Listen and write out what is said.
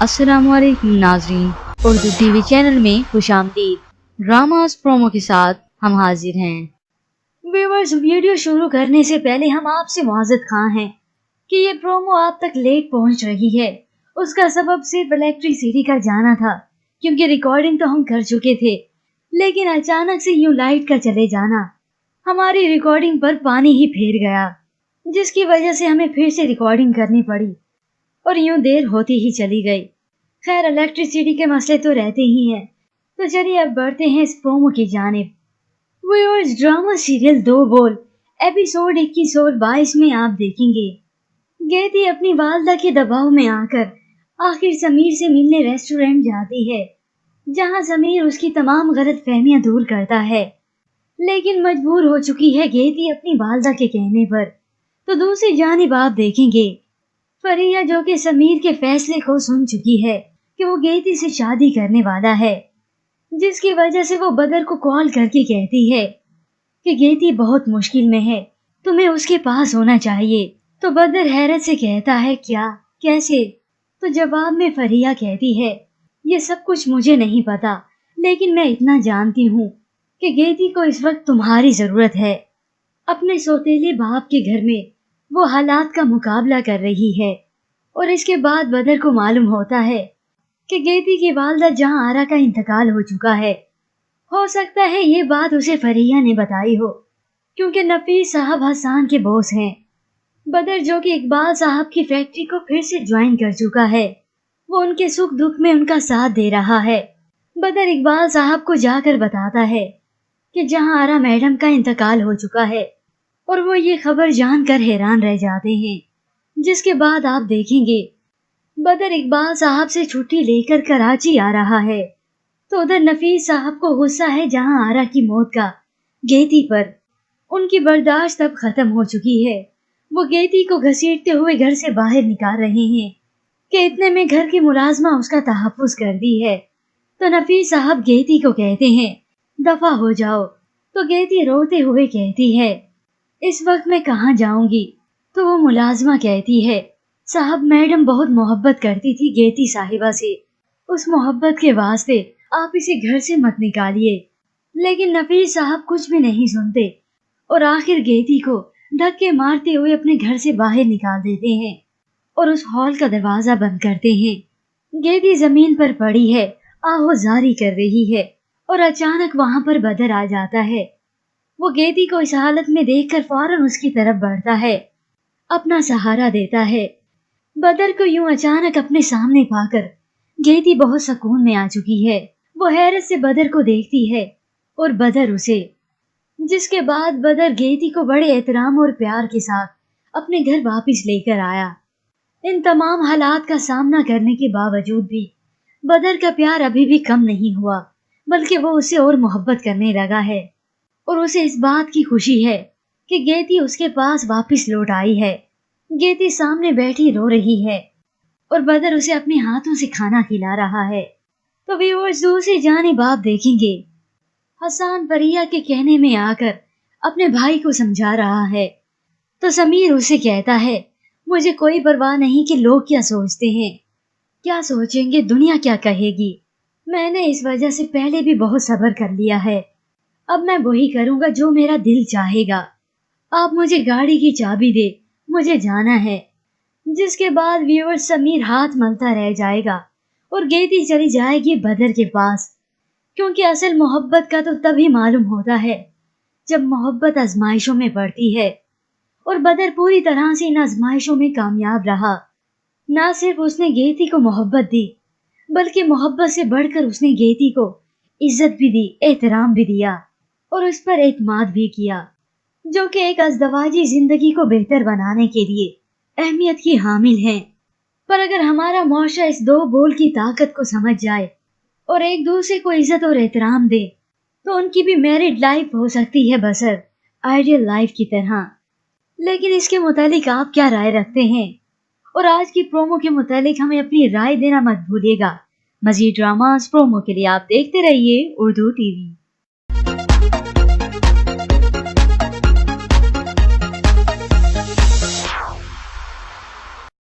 अस्सलाम वालेकुम नाज़रीन, उर्दू टीवी चैनल में खुशामदीद। ड्रामास प्रोमो के साथ हम हाजिर हैं। व्यूअर्स, वीडियो शुरू करने से पहले हम आपसे मुआज़त खां हैं कि ये प्रोमो आप तक लेट पहुंच रही है। उसका सबब सिर्फ इलेक्ट्रिसिटी का जाना था, क्योंकि रिकॉर्डिंग तो हम कर चुके थे, लेकिन अचानक से यूं लाइट का चले जाना हमारी रिकॉर्डिंग पर पानी ही फेर गया, जिसकी वजह से हमें फिर से रिकॉर्डिंग करनी पड़ी और यूं देर होती ही चली गई। खैर, इलेक्ट्रिसिटी के मसले तो रहते ही हैं, तो चलिए अब बढ़ते हैं इस प्रोमो की जानिब। व्यूअर्स, ड्रामा सीरियल दो बोल एपिसोड 21 और 22 में आप देखेंगे गेती अपनी वालदा के दबाव में आकर आखिर समीर से मिलने रेस्टोरेंट जाती है, जहां समीर उसकी तमाम गलत फहमियां दूर करता है। लेकिन मजबूर हो चुकी है गेती अपनी वालदा के कहने पर। तो दूसरी जानिब आप देखेंगे फरिया, जो कि समीर के फैसले को सुन चुकी है कि वो गेती से शादी करने वाला है, जिसकी वजह से वो बदर को कॉल करके कहती है कि गेती बहुत मुश्किल में है, तुम्हें उसके पास होना चाहिए। तो बदर हैरत से कहता है, क्या, कैसे? तो जवाब में फरिया कहती है, ये सब कुछ मुझे नहीं पता, लेकिन मैं इतना जानती हूँ कि गेती को इस वक्त तुम्हारी जरूरत है। अपने सौतेले बाप के घर में वो हालात का मुकाबला कर रही है। और इसके बाद बदर को मालूम होता है कि गेती की वालदा जहां आरा का इंतकाल हो चुका है। हो सकता है ये बात उसे फरिया ने बताई हो, क्योंकि नफीस साहब हसान के बॉस हैं। बदर, जो कि इकबाल साहब की फैक्ट्री को फिर से ज्वाइन कर चुका है, वो उनके सुख दुख में उनका साथ दे रहा है। बदर इकबाल साहब को जाकर बताता है कि जहां आरा मैडम का इंतकाल हो चुका है, और वो ये खबर जानकर हैरान रह जाते हैं। जिसके बाद आप देखेंगे बदर इकबाल साहब से छुट्टी लेकर कराची आ रहा है। तो उधर नफीस साहब को गुस्सा है जहां आरा की मौत का गेती पर। उनकी बर्दाश्त अब खत्म हो चुकी है। वो गेती को घसीटते हुए घर से बाहर निकाल रहे हैं कि इतने में घर की मुलाजमा उसका तहफ्फुज कर दी है। तो नफीस साहब गेती को कहते हैं, दफा हो जाओ। तो गेती रोते हुए कहती है, इस वक्त मैं कहाँ जाऊंगी? तो वो मुलाजमा कहती है, साहब मैडम बहुत मोहब्बत करती थी गेती साहिबा से, उस मोहब्बत के वास्ते आप इसे घर से मत निकालिए। लेकिन नफीस साहब कुछ भी नहीं सुनते और आखिर गेती को धक्के मारते हुए अपने घर से बाहर निकाल देते हैं और उस हॉल का दरवाजा बंद करते हैं। गेती जमीन पर पड़ी है, आहो जारी कर रही है, और अचानक वहां पर बदर आ जाता है। वो गेती को इस हालत में देखकर फौरन उसकी तरफ बढ़ता है, अपना सहारा देता है। बदर को यूं अचानक अपने सामने पाकर गेती बहुत सुकून में आ चुकी है। वो हैरत से बदर को देखती है और बदर उसे। जिसके बाद बदर गेती को बड़े एहतराम और प्यार के साथ अपने घर वापस लेकर आया। इन तमाम हालात का सामना करने के बावजूद भी बदर का प्यार अभी भी कम नहीं हुआ, बल्कि वो उसे और मोहब्बत करने लगा है। और उसे इस बात की खुशी है कि गेती उसके पास वापस लौट आई है। गेती सामने बैठी रो रही है और बदर उसे अपने हाथों से खाना खिला रहा है। तो व्यूअर्स, दूसरी जानिब आप देखेंगे हसान फरिया के कहने में आकर अपने भाई को समझा रहा है। तो समीर उसे कहता है, मुझे कोई परवाह नहीं कि लोग क्या सोचते हैं, क्या सोचेंगे, दुनिया क्या कहेगी। मैंने इस वजह से पहले भी बहुत सब्र कर लिया है, अब मैं वही करूंगा जो मेरा दिल चाहेगा। आप मुझे गाड़ी की चाबी दे, मुझे जाना है। जिसके बाद व्यूअर समीर हाथ मलता रह जाएगा और गेती चली जाएगी बदर के पास, क्योंकि असल मोहब्बत का तो तभी मालूम होता है जब मोहब्बत आजमाइशों में पड़ती है। और बदर पूरी तरह से इन आजमाइशों में कामयाब रहा। ना सिर्फ उसने गेती को मोहब्बत दी, बल्कि मोहब्बत से बढ़कर उसने गेती को इज्जत भी दी, एहतराम भी दिया और उस पर एतमाद भी किया, जो कि एक अज़दवाजी जिंदगी को बेहतर बनाने के लिए अहमियत की हामिल हैं। पर अगर हमारा मुआशरा इस दो बोल की ताकत को समझ जाए और एक दूसरे को इज्जत और एहतराम दे, तो उनकी भी मैरिड लाइफ हो सकती है बसर आइडियल लाइफ की तरह। लेकिन इसके मुतालिक आप क्या राय रखते हैं? और आज की प्रोमो के मुतालिक हमें अपनी राय देना मत भूलिएगा। मजीद ड्रामास प्रोमो के लिए आप देखते रहिए उर्दू टीवी।